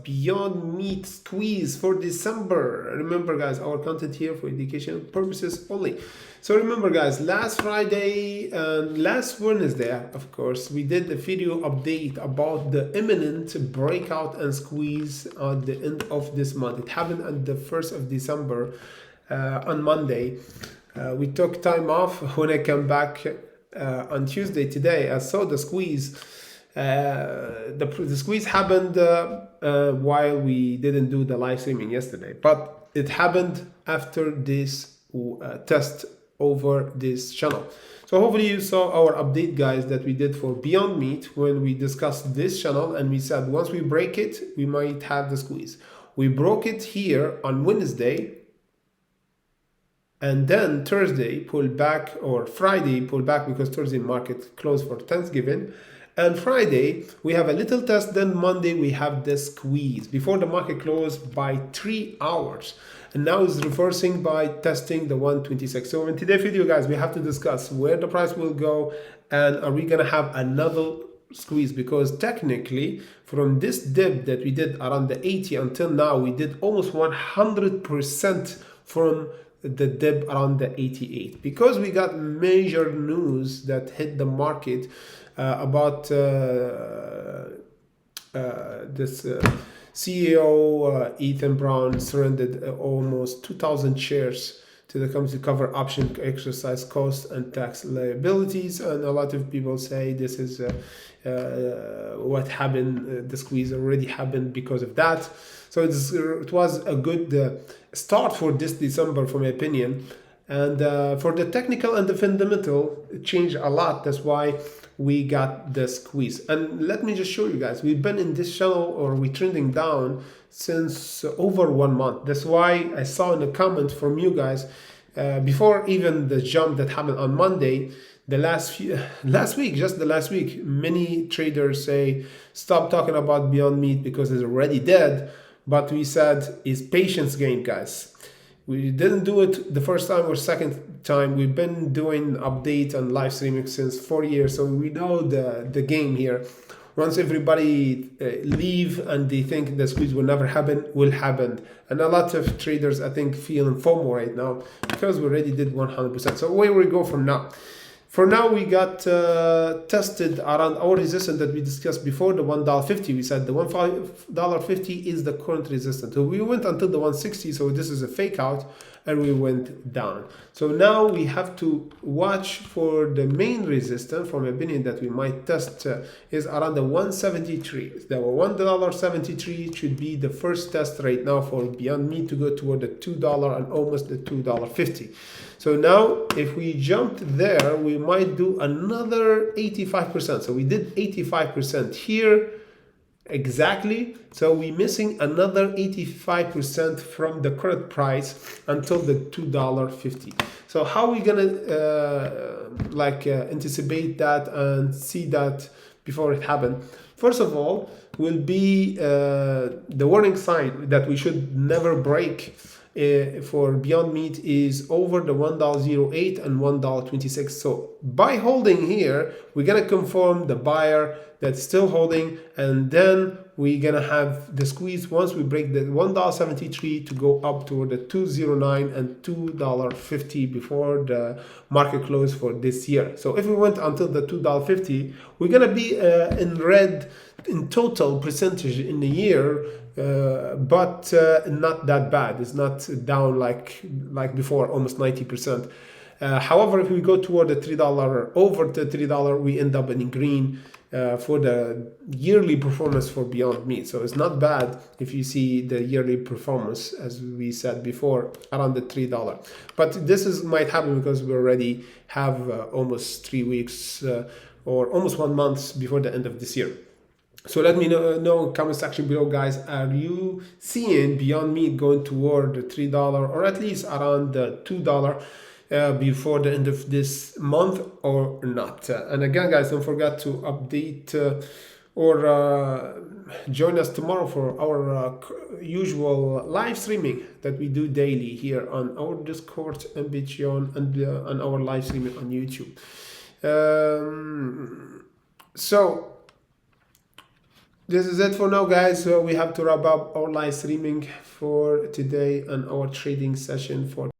Beyond Meat squeeze for December. Remember guys, our content here for educational purposes only. So remember guys, last Friday and last Wednesday, of course, we did a video update about the imminent breakout and squeeze at the end of this month. It happened on the 1st of December on Monday. We took time off. When I came back on Tuesday today, I saw the squeeze. The squeeze happened while we didn't do the live streaming yesterday, but it happened after this test over this channel. So hopefully you saw our update guys that we did for Beyond Meat when we discussed this channel, and we said once we break it we might have the squeeze. We broke it here on Wednesday, and then Thursday pulled back, or Friday pulled back because Thursday market closed for Thanksgiving. And Friday we have a little test, then Monday we have the squeeze before the market closed by 3 hours, and now it's reversing by testing the 126. So in today's video guys, we have to discuss where the price will go, and are we gonna have another squeeze, because technically from this dip that we did around the 80 until now, we did almost 100% from the dip around the 88, because we got major news that hit the market about this CEO Ethan Brown surrendered almost 2,000 shares to the company to cover option exercise costs and tax liabilities. And a lot of people say this is what happened. The squeeze already happened because of that. So it was a good start for this December, for my opinion. And for the technical and the fundamental, it changed a lot. That's why we got the squeeze. And let me just show you guys, we've been in this channel, or we trending down since over 1 month. That's why I saw in the comment from you guys before even the jump that happened on Monday, the last week, many traders say stop talking about Beyond Meat because it's already dead. But we said it's patience game, guys. We didn't do it the first time or second time. We've been doing updates and live streaming since 4 years, so we know the game here. Once everybody leave and they think the squeeze will never happen, will happen. And a lot of traders, I think, feeling FOMO right now because we already did 100%. So where we go from now? For now, we got tested around our resistance that we discussed before, the $1.50. We said the $1.50 is the current resistance. So we went until the 160, so this is a fake out, and we went down. So now we have to watch for the main resistance, from my opinion, that we might test is around the 173. The $1.73 should be the first test right now for Beyond Meat to go toward the $2 and almost the $2.50. So now if we jumped there, we might do another 85%. So we did 85% here exactly. So we're missing another 85% from the current price until the $2.50. So how are we gonna anticipate that and see that before it happens? First of all, will be the warning sign that we should never break for Beyond Meat is over the $1.08 and $1.26. So by holding here, we're gonna confirm the buyer that's still holding, and then we're gonna have the squeeze once we break the $1.73 to go up toward the $2.09 and $2.50 before the market close for this year. So if we went until the $2.50, we're gonna be in red in total percentage in the year, but not that bad. It's not down like before, almost 90%. However, if we go toward the $3, over the $3, we end up in green for the yearly performance for Beyond Meat. So it's not bad if you see the yearly performance, as we said before, around the $3. But this might happen because we already have almost 3 weeks or almost 1 month before the end of this year. So let me know in the comment section below, guys, are you seeing Beyond Meat going toward the $3 or at least around the $2 before the end of this month or not? And again, guys, don't forget to update or join us tomorrow for our usual live streaming that we do daily here on our Discord and Bitcoin and on our live streaming on YouTube. So This is it for now, guys. So we have to wrap up our live streaming for today and our trading session for